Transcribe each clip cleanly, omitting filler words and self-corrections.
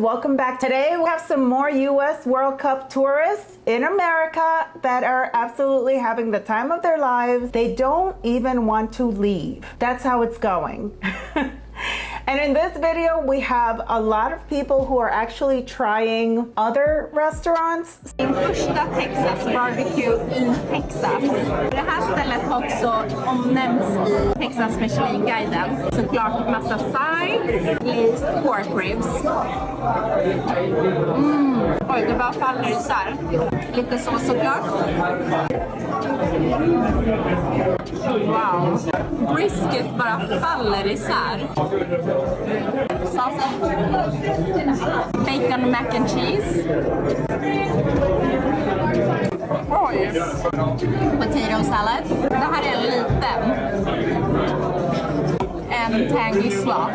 Welcome back. Today we have some more U.S. World Cup tourists in America that are absolutely having the time of their lives. They don't even want to leave. That's how it's going. And in this video, we have a lot of people who are actually trying other restaurants. Min första Texas barbecue i Texas. Det här stället har också omnämnts i Texas Michelin-guiden. Såklart massa sides, glazed pork ribs. Oj, det bara faller isär. Lite sås såklart. Wow. Brisket bara faller isär. Såsen. Bacon mac and cheese. Oj. Potato salad. Det här är liten. En tangy slaw.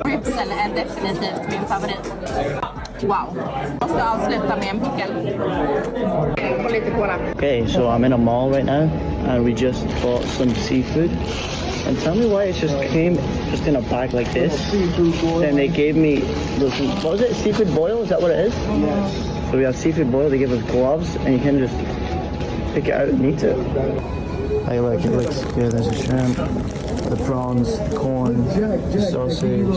Ribsen är definitivt min favorit. Wow. Jag ska avsluta med en pickle. Och lite cola. Okay, so I'm in a mall right now and we just bought some seafood. And tell me why it just came just in a bag like this. Then they gave me those, what was it? Seafood boil? Is that what it is? Yes. So we have seafood boil. They give us gloves and you can just pick it out and eat it. Hey, look, it looks good. There's a shrimp, the prawns, the corn, the sausage.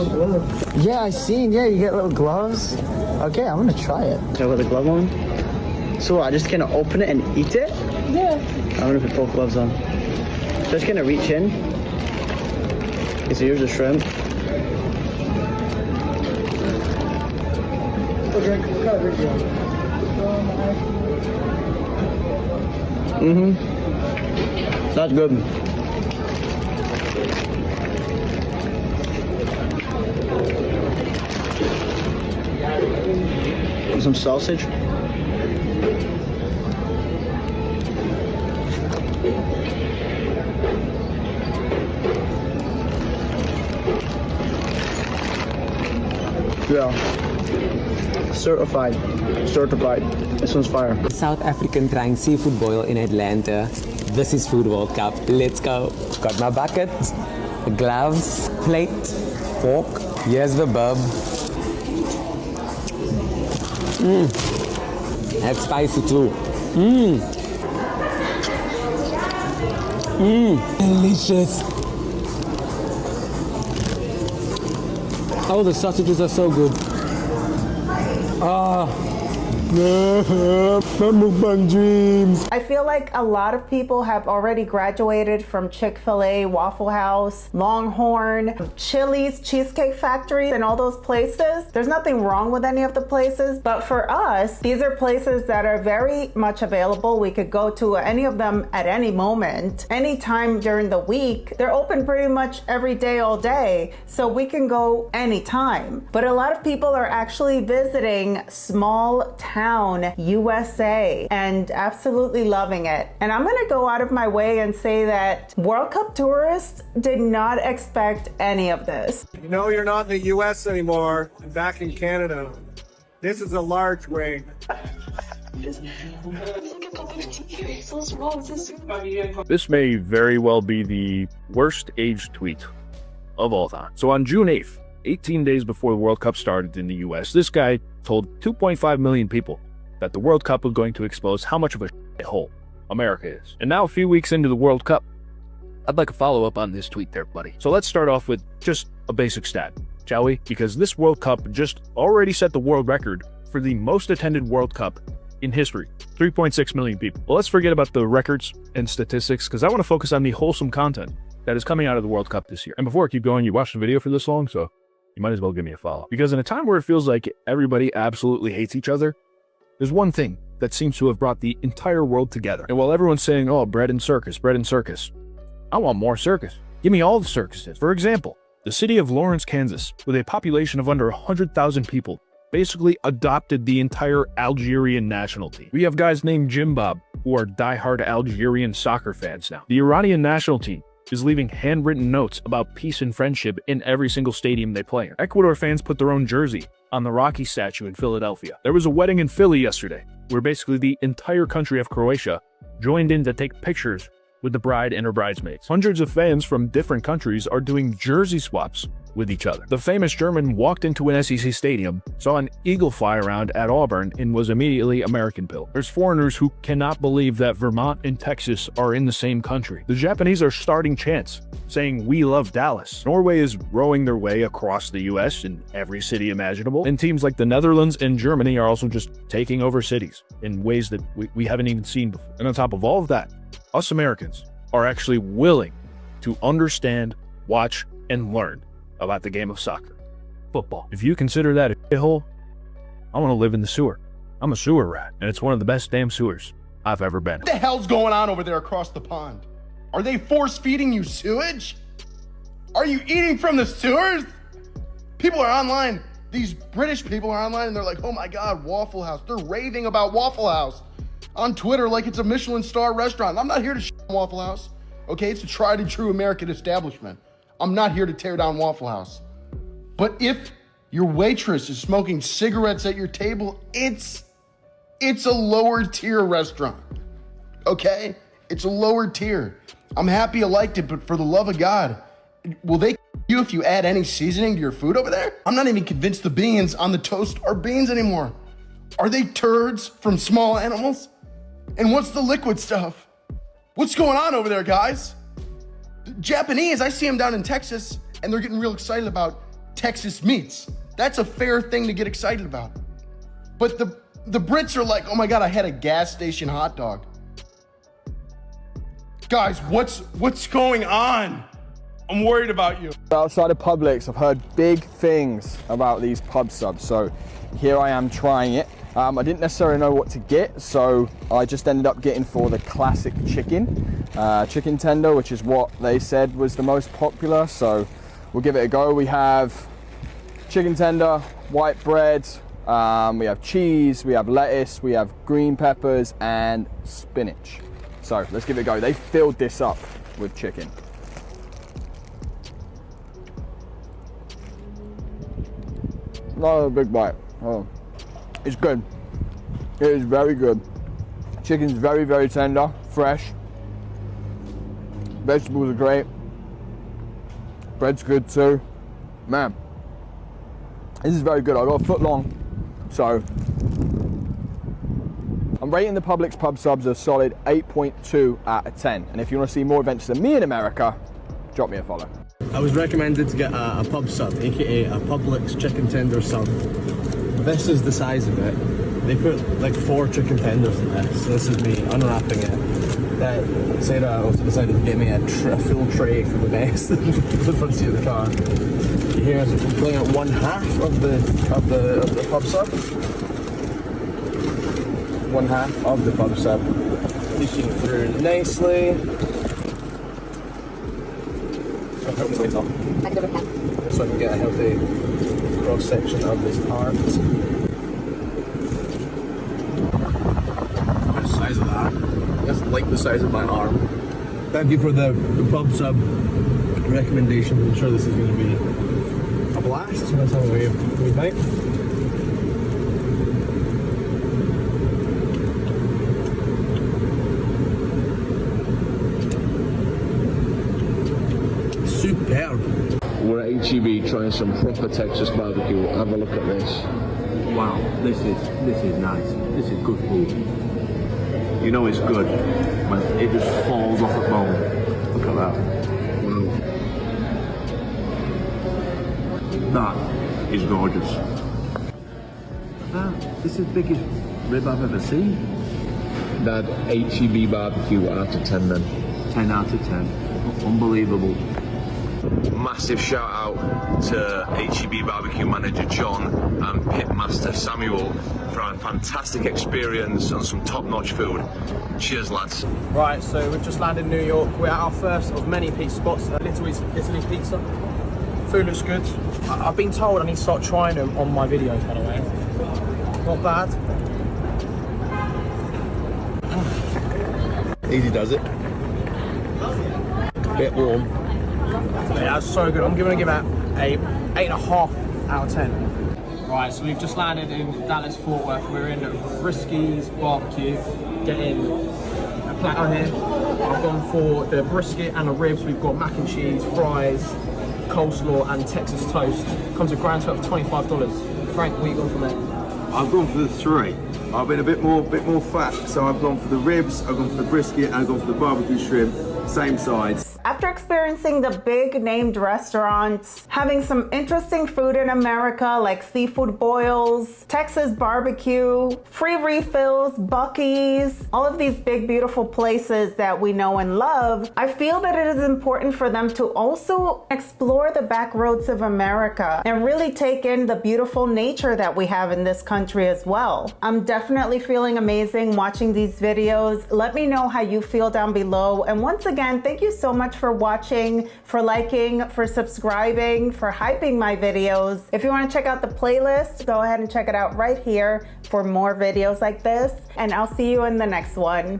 Yeah, I seen. Yeah, you get little gloves. Okay, I'm gonna try it. So I got the glove on. So I just gonna open it and eat it? Yeah. I'm gonna put both gloves on. Just gonna reach in. Okay, so here's the shrimp. That's good. Some sausage. Yeah. Certified. This one's fire. South African trying seafood boil in Atlanta. This is Food World Cup. Let's go. Got my bucket, gloves, plate, fork. Here's the bub. That's spicy too. Delicious. Oh, the sausages are so good. My mukbang dreams. I feel like a lot of people have already graduated from Chick-fil-A, Waffle House, Longhorn, Chili's, Cheesecake Factory, and all those places. There's nothing wrong with any of the places, but for us, these are places that are very much available. We could go to any of them at any moment, anytime during the week. They're open pretty much every day, all day, so we can go anytime. But a lot of people are actually visiting small town USA and absolutely loving it. And I'm gonna go out of my way and say that World Cup tourists did not expect any of this. You know you're not in the US anymore, and back in Canada. This is a large wing. This may very well be the worst aged tweet of all time. So on June 8th, 18 days before the World Cup started in the US, this guy told 2.5 million people that the World Cup was going to expose how much of a hole America is. And now a few weeks into the World Cup, I'd like a follow-up on this tweet there, buddy. So let's start off with just a basic stat, shall we? Because this World Cup just already set the world record for the most attended World Cup in history, 3.6 million people. Well, let's forget about the records and statistics because I want to focus on the wholesome content that is coming out of the World Cup this year. And before I keep going, you watched the video for this long, so you might as well give me a follow. Because in a time where it feels like everybody absolutely hates each other, there's one thing that seems to have brought the entire world together. And while everyone's saying, oh, bread and circus, I want more circus. Give me all the circuses. For example, the city of Lawrence, Kansas, with a population of under 100,000 people, basically adopted the entire Algerian national team. We have guys named Jim Bob, who are diehard Algerian soccer fans now. The Iranian national team is leaving handwritten notes about peace and friendship in every single stadium they play in. Ecuador fans put their own jersey on the Rocky statue in Philadelphia. There was a wedding in Philly yesterday, where basically the entire country of Croatia joined in to take pictures with the bride and her bridesmaids. Hundreds of fans from different countries are doing jersey swaps with each other. The famous German walked into an SEC stadium, saw an eagle fly around at Auburn, and was immediately American pilled. There's foreigners who cannot believe that Vermont and Texas are in the same country. The Japanese are starting chants, saying "We love Dallas." Norway is rowing their way across the US in every city imaginable, and teams like the Netherlands and Germany are also just taking over cities in ways that we haven't even seen before. And on top of all of that, us Americans are actually willing to understand, watch, and learn about the game of soccer, football. If you consider that a shithole, I want to live in the sewer. I'm a sewer rat, and it's one of the best damn sewers I've ever been. What the hell's going on over there across the pond? Are they force feeding you sewage? Are you eating from the sewers? People are online. These British people are online and they're like, oh my God, Waffle House. They're raving about Waffle House on Twitter like it's a Michelin star restaurant. I'm not here to shit on Waffle House. Okay, it's a tried and true American establishment. I'm not here to tear down Waffle House. But if your waitress is smoking cigarettes at your table, it's a lower tier restaurant. Okay? It's a lower tier. I'm happy you liked it, but for the love of God, will they you if you add any seasoning to your food over there? I'm not even convinced the beans on the toast are beans anymore. Are they turds from small animals? And what's the liquid stuff? What's going on over there, guys? Japanese, I see them down in Texas, and they're getting real excited about Texas meats. That's a fair thing to get excited about. But the Brits are like, oh my God, I had a gas station hot dog. Guys, what's going on? I'm worried about you. Outside of Publix, I've heard big things about these pub subs, so here I am trying it. I didn't necessarily know what to get, so I just ended up getting for the classic chicken tender, which is what they said was the most popular, so we'll give it a go. We have chicken tender, white bread, we have cheese, we have lettuce, we have green peppers, and spinach. So let's give it a go. They filled this up with chicken. Not a big bite. Oh, it's good. It is very good. Chicken's very, very tender, fresh. Vegetables are great. Bread's good too. Man, this is very good. I got a foot long, so I'm rating the Publix pub subs a solid 8.2 out of 10. And if you want to see more adventures than me in America, drop me a follow. I was recommended to get a pub sub, aka a Publix chicken tender sub. This is the size of it. They put like 4 chicken tenders in this. So this is me unwrapping it. Sarah also decided to get me a full tray for the best, the front seat of the car. Here's pulling out 1/2 of the pub sub. 1/2 of the pub sub. Leaking through nicely. So I can get a healthy cross section of this part. The size of that. That's like the size of my arm. Thank you for the pub sub recommendation. I'm sure this is going to be a blast. So let's have a wee bite. Superb. We're at HEB trying some proper Texas barbecue. Have a look at this. Wow, this is nice. This is good food. You know it's good when it just falls off the bone. Look at that. Wow. That is gorgeous. This is the biggest rib I've ever seen. Dad, HEB barbecue out of 10 then. 10 out of 10. Unbelievable. Massive shout out to HEB barbecue manager John and pitmaster Samuel for a fantastic experience and some top-notch food. Cheers, lads. Right, so we've just landed in New York. We're at our first of many pizza spots, Italy's Pizza. Food looks good. I've been told I need to start trying them on my videos, by the way. Not bad. Easy does it. Bit warm. Yeah, that's so good. I'm gonna give it a 8.5 out of 10. Right, so we've just landed in Dallas Fort Worth. We're in Brisky's Barbecue, getting a platter here. I've gone for the brisket and the ribs. We've got mac and cheese, fries, coleslaw and Texas toast. Comes a grand total of $25. Frank, what are you going for there? I've gone for the 3. I've been a bit more fat, so I've gone for the ribs, I've gone for the brisket, and I've gone for the barbecue shrimp, same sides. After experiencing the big named restaurants, having some interesting food in America like seafood boils, Texas barbecue, free refills, Buc-ee's, all of these big beautiful places that we know and love, I feel that it is important for them to also explore the back roads of America and really take in the beautiful nature that we have in this country as well. I'm definitely feeling amazing watching these videos. Let me know how you feel down below. And once again, thank you so much for watching, for liking, for subscribing, for hyping my videos. If you want to check out the playlist, go ahead and check it out right here for more videos like this. And I'll see you in the next one.